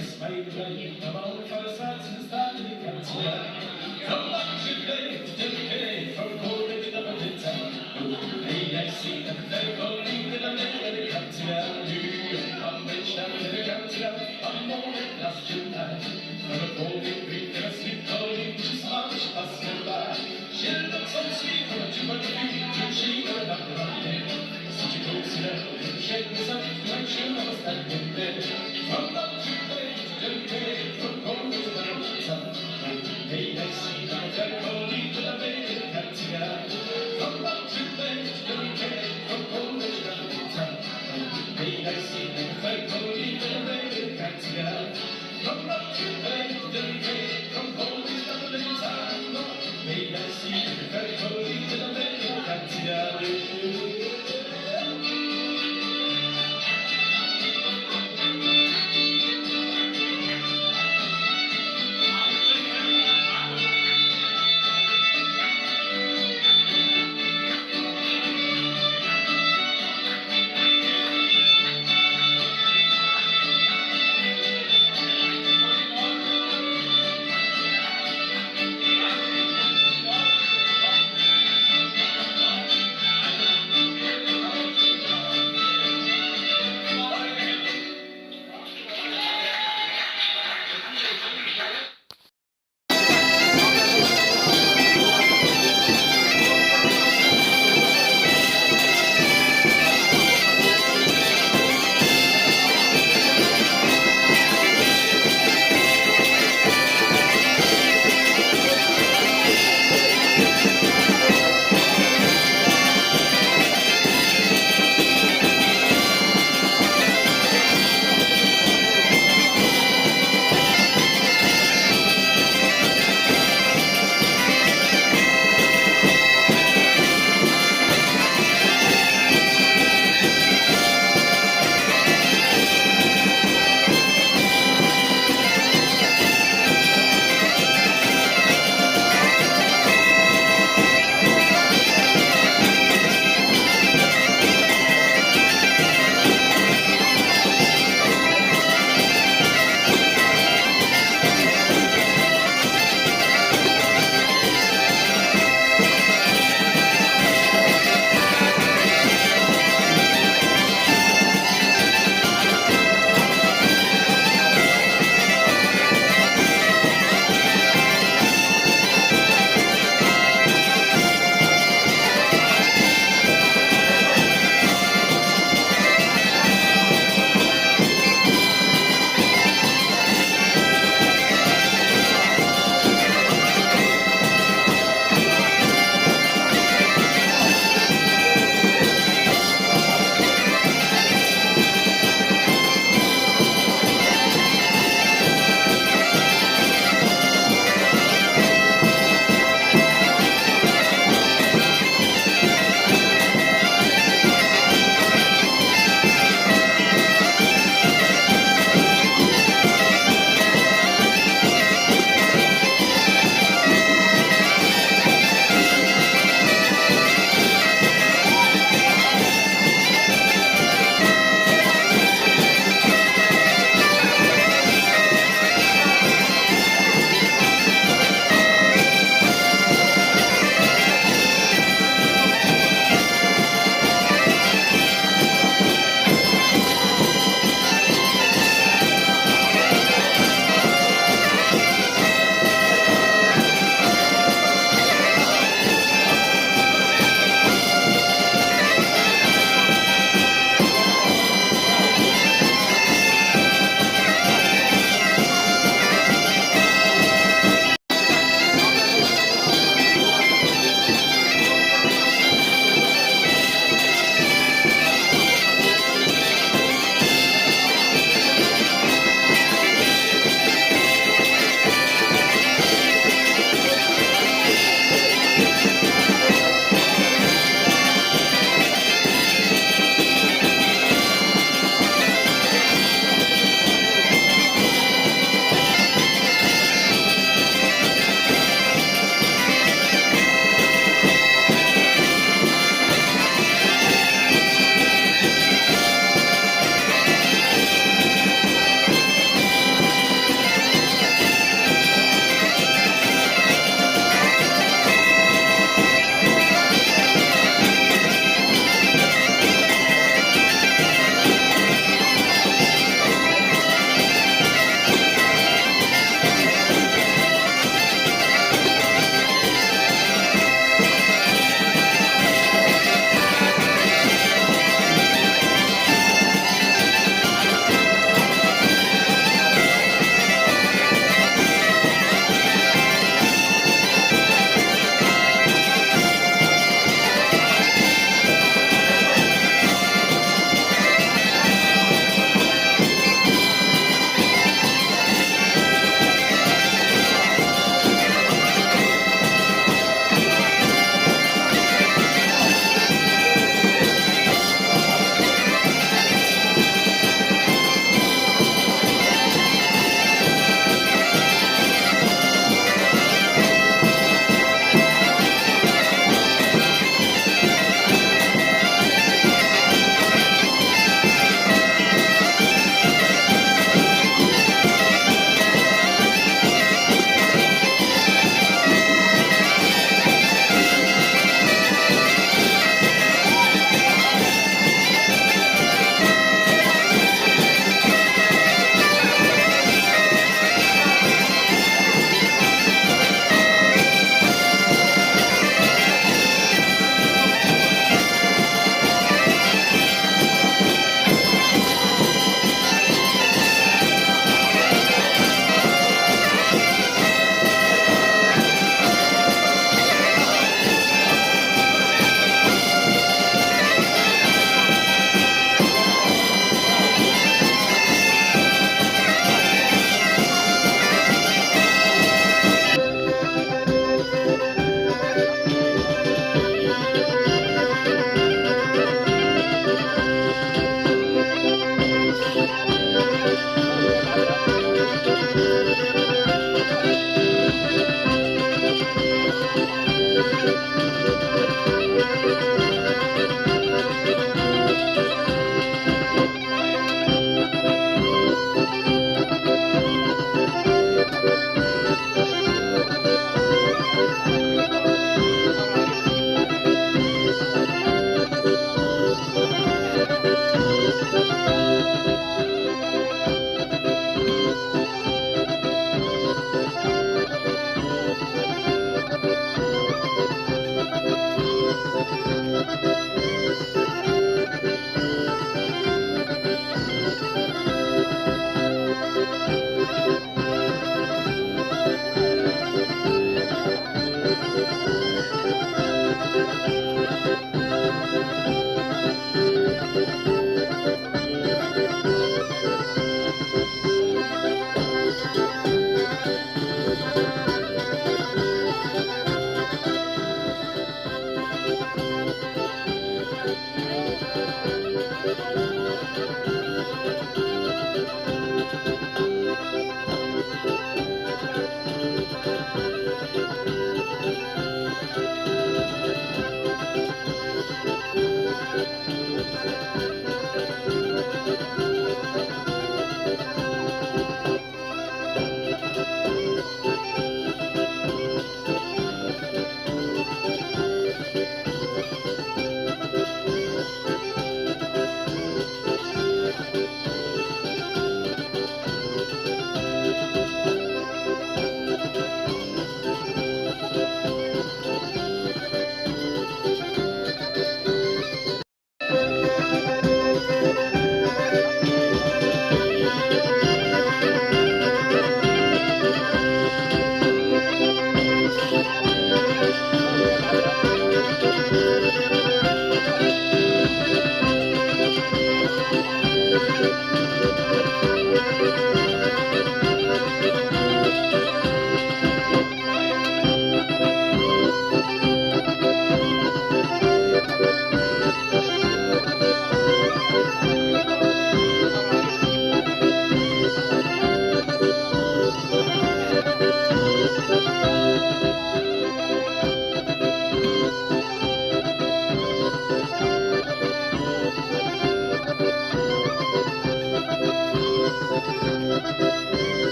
smile avant for the sun to start to come to from much today to day, from cold to the winter. Hey, I see that they're calling that I'm never come to you. I'm rich down to the country, I'm more than last July. For the cold and green, and a sweet calling, just much passing by. She looks so sweet from a too feet, she got up the right. Such a cool smell, shake me some, like she was standing there. From much today to day, from cold to the winter. Hey, I see that they're calling that I'm never come to you. From much today to day, from cold to the winter. Hey, I see that they're calling that I'm never come to you. From much today to day, from cold to the winter. Hey, I see that they're calling that I'm never come to you.